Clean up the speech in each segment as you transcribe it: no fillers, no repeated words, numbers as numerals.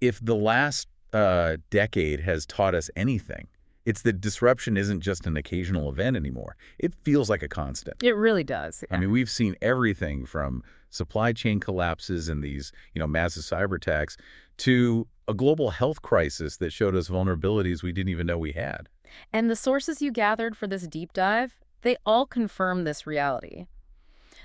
If the last decade has taught us anything, it's that disruption isn't just an occasional event anymore. It feels like a constant. It really does. I mean, we've seen everything from supply chain collapses and these, massive cyber attacks to a global health crisis that showed us vulnerabilities we didn't even know we had. And the sources you gathered for this deep dive, they all confirm this reality.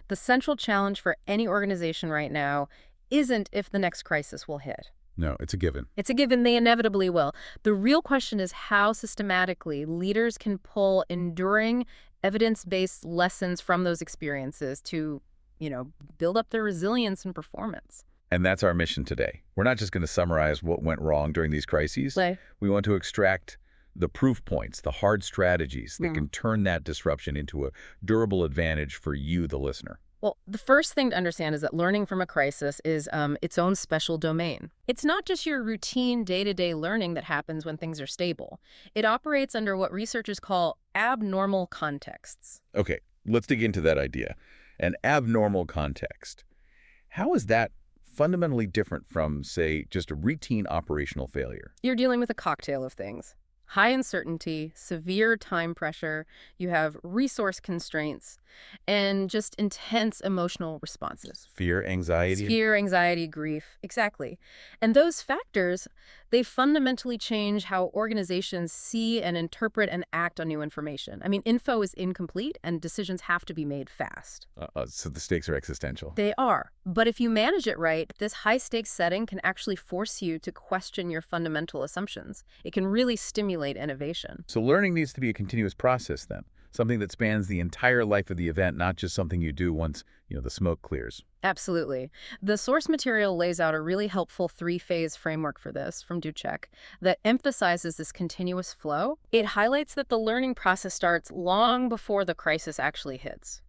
The central challenge for any organization right now isn't if the next crisis will hit. No, it's a given. It's a given, they inevitably will. The real question is how systematically leaders can pull enduring, evidence-based lessons from those experiences to, build up their resilience and performance. And that's our mission today. We're not just going to summarize what went wrong during these crises. Right. We want to extract the proof points, the hard strategies that can turn that disruption into a durable advantage for you, the listener. Well, the first thing to understand is that learning from a crisis is its own special domain. It's not just your routine day-to-day learning that happens when things are stable. It operates under what researchers call abnormal contexts. Okay, let's dig into that idea. An abnormal context. How is that fundamentally different from, say, just a routine operational failure? You're dealing with a cocktail of things. High uncertainty, severe time pressure, you have resource constraints, and just intense emotional responses. Fear, anxiety? Fear, anxiety, grief, exactly. And those factors, they fundamentally change how organizations see and interpret and act on new information. I mean, info is incomplete and decisions have to be made fast. So the stakes are existential. They are. But if you manage it right, this high-stakes setting can actually force you to question your fundamental assumptions. It can really stimulate innovation. So learning needs to be a continuous process then, something that spans the entire life of the event, not just something you do once, the smoke clears. Absolutely. The source material lays out a really helpful three-phase framework for this from Ducek that emphasizes this continuous flow. It highlights that the learning process starts long before the crisis actually hits.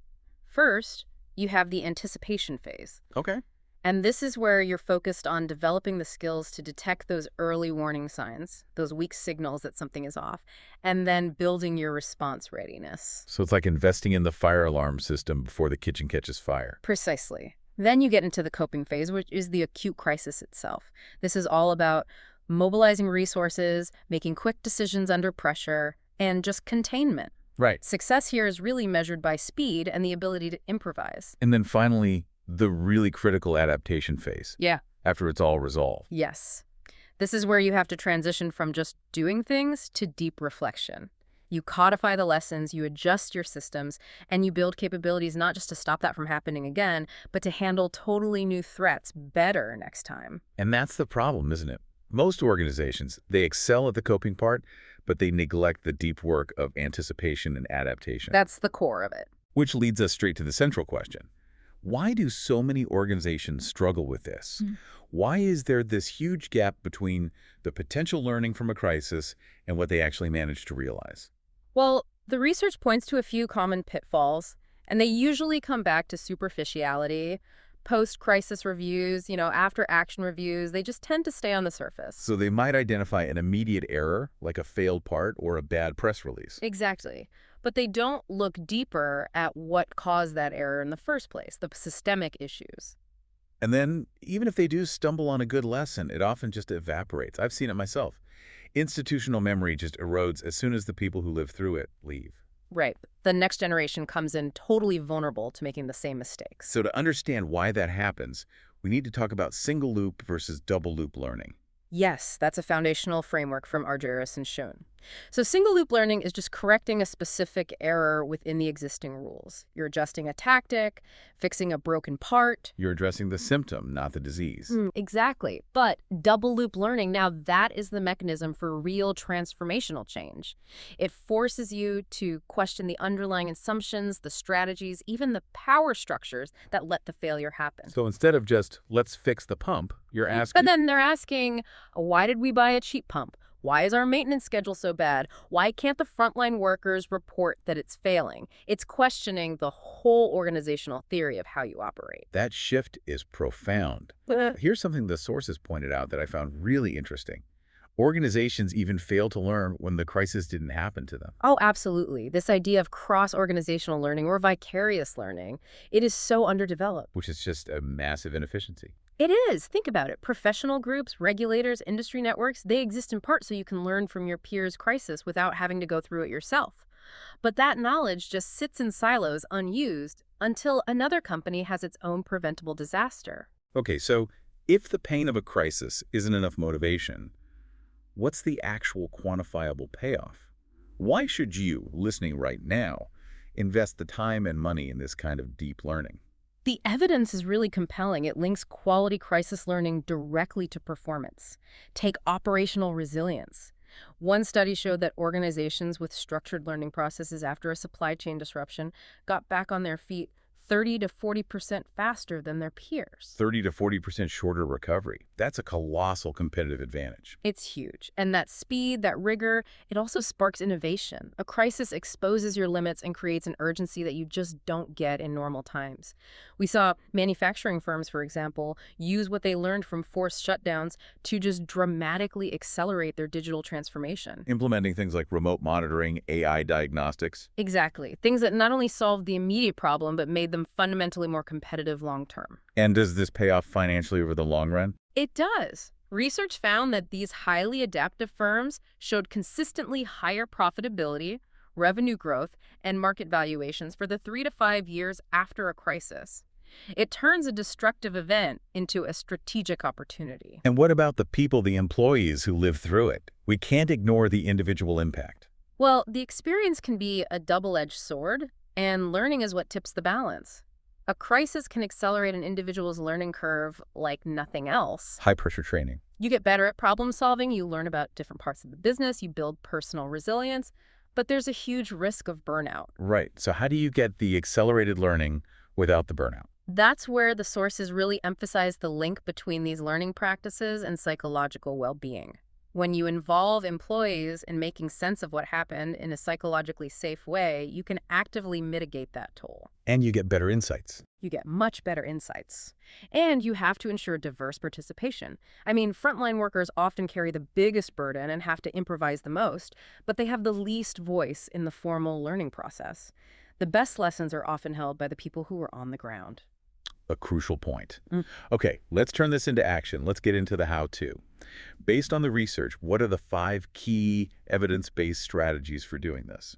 First, you have the anticipation phase. Okay. And this is where you're focused on developing the skills to detect those early warning signs, those weak signals that something is off, and then building your response readiness. So it's like investing in the fire alarm system before the kitchen catches fire. Precisely. Then you get into the coping phase, which is the acute crisis itself. This is all about mobilizing resources, making quick decisions under pressure, and just containment. Right. Success here is really measured by speed and the ability to improvise. And then finally, the really critical adaptation phase. Yeah. After it's all resolved. Yes. This is where you have to transition from just doing things to deep reflection. You codify the lessons, you adjust your systems, and you build capabilities not just to stop that from happening again, but to handle totally new threats better next time. And that's the problem, isn't it? Most organizations, they excel at the coping part, but they neglect the deep work of anticipation and adaptation. That's the core of it. Which leads us straight to the central question. Why do so many organizations struggle with this? Why is there this huge gap between the potential learning from a crisis and what they actually manage to realize? Well, the research points to a few common pitfalls, and they usually come back to superficiality, post-crisis reviews, after-action reviews. They just tend to stay on the surface. So they might identify an immediate error, like a failed part or a bad press release. Exactly. But they don't look deeper at what caused that error in the first place, the systemic issues. And then, even if they do stumble on a good lesson, it often just evaporates. I've seen it myself. Institutional memory just erodes as soon as the people who live through it leave. Right. The next generation comes in totally vulnerable to making the same mistakes. So to understand why that happens, we need to talk about single loop versus double loop learning. Yes, that's a foundational framework from Argyris and Schoen. So single-loop learning is just correcting a specific error within the existing rules. You're adjusting a tactic, fixing a broken part. You're addressing the symptom, not the disease. Exactly. But double-loop learning, now that is the mechanism for real transformational change. It forces you to question the underlying assumptions, the strategies, even the power structures that let the failure happen. So instead of just, let's fix the pump, you're asking... But then they're asking, why did we buy a cheap pump? Why is our maintenance schedule so bad? Why can't the frontline workers report that it's failing? It's questioning the whole organizational theory of how you operate. That shift is profound. Here's something the sources pointed out that I found really interesting. Organizations even fail to learn when the crisis didn't happen to them. Oh, absolutely. This idea of cross-organizational learning or vicarious learning, it is so underdeveloped. Which is just a massive inefficiency. It is. Think about it. Professional groups, regulators, industry networks, they exist in part so you can learn from your peers' crisis without having to go through it yourself. But that knowledge just sits in silos unused until another company has its own preventable disaster. Okay, so if the pain of a crisis isn't enough motivation, what's the actual quantifiable payoff? Why should you, listening right now, invest the time and money in this kind of deep learning? The evidence is really compelling. It links quality crisis learning directly to performance. Take operational resilience. One study showed that organizations with structured learning processes after a supply chain disruption got back on their feet 30 to 40% faster than their peers. 30 to 40% shorter recovery. That's a colossal competitive advantage. It's huge. And that speed, that rigor, it also sparks innovation. A crisis exposes your limits and creates an urgency that you just don't get in normal times. We saw manufacturing firms, for example, use what they learned from forced shutdowns to just dramatically accelerate their digital transformation. Implementing things like remote monitoring, AI diagnostics. Exactly. Things that not only solved the immediate problem, but made them fundamentally more competitive long term. And does this pay off financially over the long run? It does. Research found that these highly adaptive firms showed consistently higher profitability, revenue growth, and market valuations for the 3 to 5 years after a crisis. It turns a destructive event into a strategic opportunity. And what about the people, the employees who live through it? We can't ignore the individual impact. Well, the experience can be a double-edged sword, and learning is what tips the balance. A crisis can accelerate an individual's learning curve like nothing else. High-pressure training. You get better at problem solving, you learn about different parts of the business, you build personal resilience, but there's a huge risk of burnout. Right. So how do you get the accelerated learning without the burnout? That's where the sources really emphasize the link between these learning practices and psychological well-being. When you involve employees in making sense of what happened in a psychologically safe way, you can actively mitigate that toll. And you get better insights. You get much better insights. And you have to ensure diverse participation. I mean, frontline workers often carry the biggest burden and have to improvise the most, but they have the least voice in the formal learning process. The best lessons are often held by the people who are on the ground. A crucial point. Okay, let's turn this into action. Let's get into the how-to. Based on the research, what are the 5 key evidence-based strategies for doing this?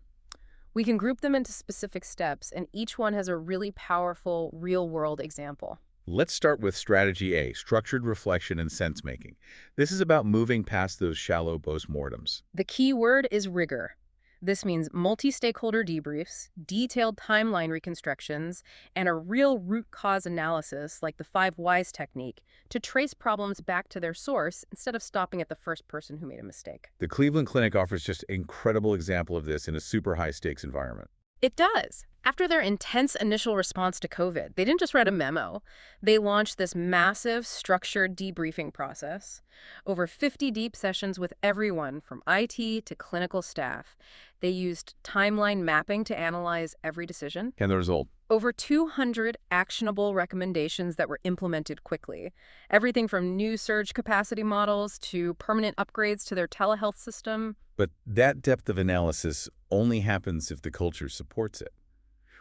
We can group them into specific steps, and each one has a really powerful, real-world example. Let's start with strategy A, structured reflection and sense-making. This is about moving past those shallow postmortems. The key word is rigor. This means multi-stakeholder debriefs, detailed timeline reconstructions, and a real root cause analysis like the 5 whys technique to trace problems back to their source instead of stopping at the first person who made a mistake. The Cleveland Clinic offers just an incredible example of this in a super high-stakes environment. It does. After their intense initial response to COVID, they didn't just write a memo. They launched this massive, structured debriefing process. Over 50 deep sessions with everyone from IT to clinical staff. They used timeline mapping to analyze every decision. And the result? Over 200 actionable recommendations that were implemented quickly. Everything from new surge capacity models to permanent upgrades to their telehealth system. But that depth of analysis only happens if the culture supports it.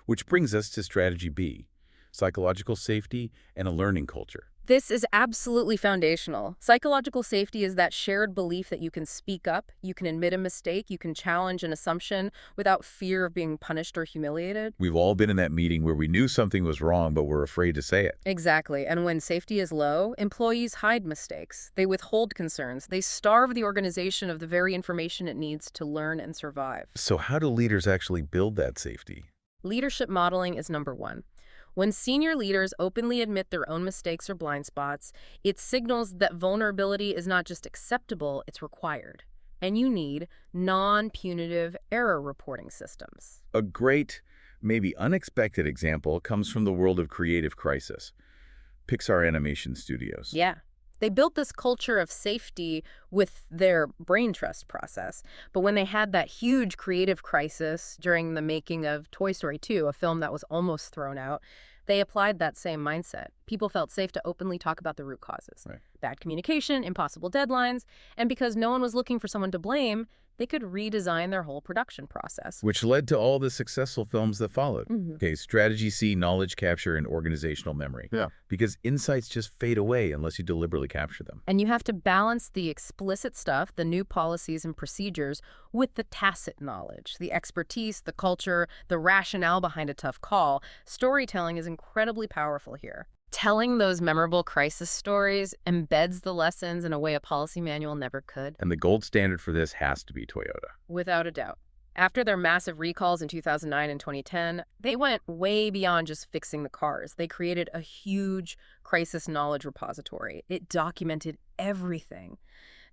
Which brings us to strategy B, psychological safety and a learning culture. This is absolutely foundational. Psychological safety is that shared belief that you can speak up, you can admit a mistake, you can challenge an assumption without fear of being punished or humiliated. We've all been in that meeting where we knew something was wrong, but we're afraid to say it. Exactly. And when safety is low, employees hide mistakes. They withhold concerns. They starve the organization of the very information it needs to learn and survive. So how do leaders actually build that safety? Leadership modeling is number 1. When senior leaders openly admit their own mistakes or blind spots, it signals that vulnerability is not just acceptable, it's required. And you need non-punitive error reporting systems. A great, maybe unexpected example comes from the world of creative crisis. Pixar animation studios. Yeah. They built this culture of safety with their brain trust process. But when they had that huge creative crisis during the making of Toy Story 2, a film that was almost thrown out, they applied that same mindset. People felt safe to openly talk about the root causes. Right. Bad communication, impossible deadlines, and because no one was looking for someone to blame, they could redesign their whole production process. Which led to all the successful films that followed. Okay, strategy C, knowledge capture and organizational memory. Yeah. Because insights just fade away unless you deliberately capture them. And you have to balance the explicit stuff, the new policies and procedures, with the tacit knowledge, the expertise, the culture, the rationale behind a tough call. Storytelling is incredibly powerful here. Telling those memorable crisis stories embeds the lessons in a way a policy manual never could. And the gold standard for this has to be Toyota. Without a doubt. After their massive recalls in 2009 and 2010, they went way beyond just fixing the cars. They created a huge crisis knowledge repository. It documented everything.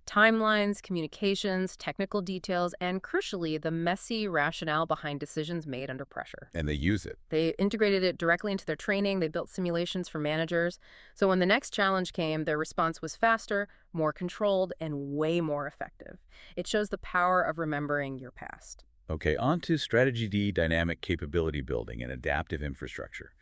Timelines, communications, technical details, and crucially, the messy rationale behind decisions made under pressure. And they use it. They integrated it directly into their training. They built simulations for managers. So when the next challenge came, their response was faster, more controlled, and way more effective. It shows the power of remembering your past. Okay, on to strategy D, dynamic capability building and adaptive infrastructure.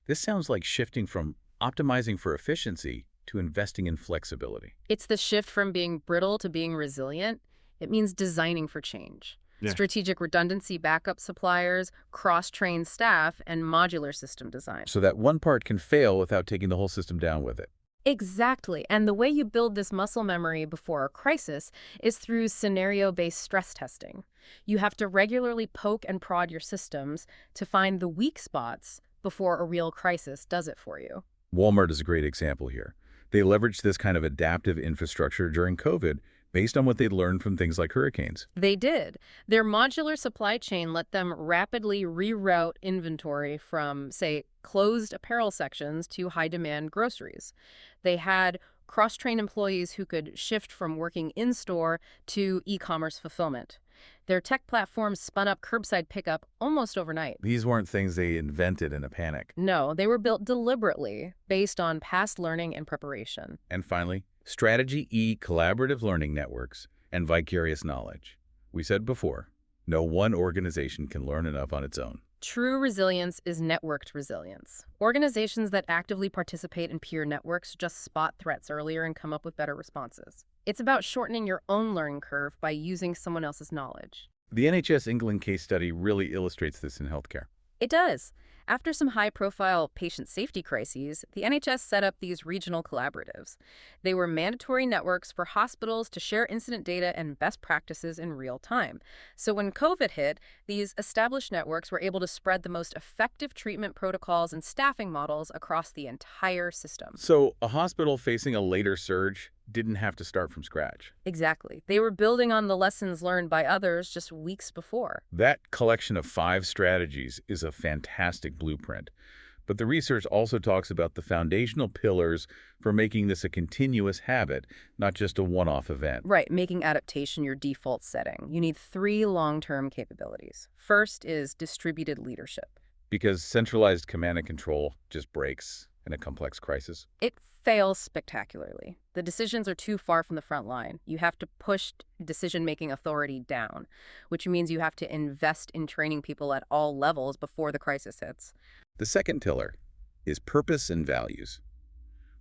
This sounds like shifting from optimizing for efficiency to investing in flexibility. It's the shift from being brittle to being resilient. It means designing for change. Yeah. Strategic redundancy, backup suppliers, cross-trained staff, and modular system design. So that one part can fail without taking the whole system down with it. Exactly. And the way you build this muscle memory before a crisis is through scenario-based stress testing. You have to regularly poke and prod your systems to find the weak spots before a real crisis does it for you. Walmart is a great example here. They leveraged this kind of adaptive infrastructure during COVID based on what they'd learned from things like hurricanes. They did. Their modular supply chain let them rapidly reroute inventory from, say, closed apparel sections to high-demand groceries. They had cross-trained employees who could shift from working in-store to e-commerce fulfillment. Their tech platforms spun up curbside pickup almost overnight. These weren't things they invented in a panic. No, they were built deliberately based on past learning and preparation. And finally, strategy E, collaborative learning networks and vicarious knowledge. We said before, no one organization can learn enough on its own. True resilience is networked resilience. Organizations that actively participate in peer networks just spot threats earlier and come up with better responses. It's about shortening your own learning curve by using someone else's knowledge. The NHS England case study really illustrates this in healthcare. It does. After some high-profile patient safety crises, the NHS set up these regional collaboratives. They were mandatory networks for hospitals to share incident data and best practices in real time. So when COVID hit, these established networks were able to spread the most effective treatment protocols and staffing models across the entire system. So a hospital facing a later surge didn't have to start from scratch. Exactly. They were building on the lessons learned by others just weeks before. That collection of 5 strategies is a fantastic blueprint. But the research also talks about the foundational pillars for making this a continuous habit, not just a one-off event. Right, making adaptation your default setting. You need 3 long-term capabilities. First is distributed leadership. Because centralized command and control just breaks in a complex crisis. It fails spectacularly. The decisions are too far from the front line. You have to push decision-making authority down, which means you have to invest in training people at all levels before the crisis hits. The second pillar is purpose and values.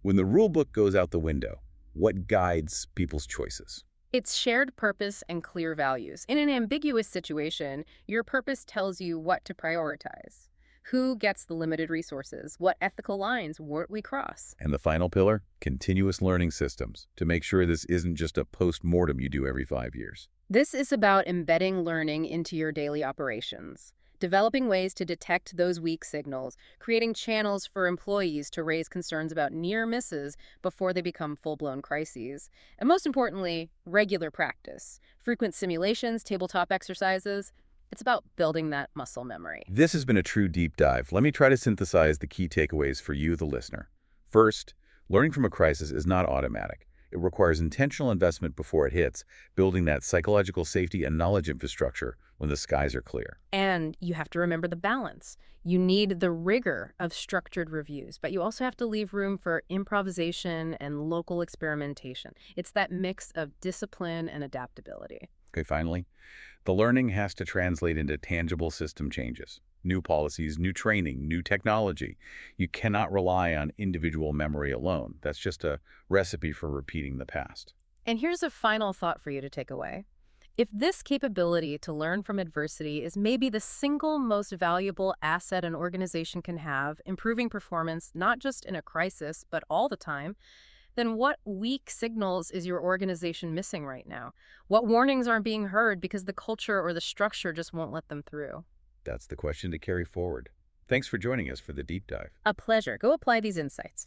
When the rule book goes out the window, what guides people's choices? It's shared purpose and clear values. In an ambiguous situation, your purpose tells you what to prioritize. Who gets the limited resources? What ethical lines won't we cross? And the final pillar, continuous learning systems, to make sure this isn't just a post-mortem you do every 5 years. This is about embedding learning into your daily operations, developing ways to detect those weak signals, creating channels for employees to raise concerns about near misses before they become full-blown crises, and most importantly, regular practice, frequent simulations, tabletop exercises. It's about building that muscle memory. This has been a true deep dive. Let me try to synthesize the key takeaways for you, the listener. First, learning from a crisis is not automatic. It requires intentional investment before it hits, building that psychological safety and knowledge infrastructure when the skies are clear. And you have to remember the balance. You need the rigor of structured reviews, but you also have to leave room for improvisation and local experimentation. It's that mix of discipline and adaptability. Okay, finally, the learning has to translate into tangible system changes. New policies, new training, new technology. You cannot rely on individual memory alone. That's just a recipe for repeating the past. And here's a final thought for you to take away. If this capability to learn from adversity is maybe the single most valuable asset an organization can have, improving performance not just in a crisis, but all the time, then what weak signals is your organization missing right now? What warnings aren't being heard because the culture or the structure just won't let them through? That's the question to carry forward. Thanks for joining us for the deep dive. A pleasure. Go apply these insights.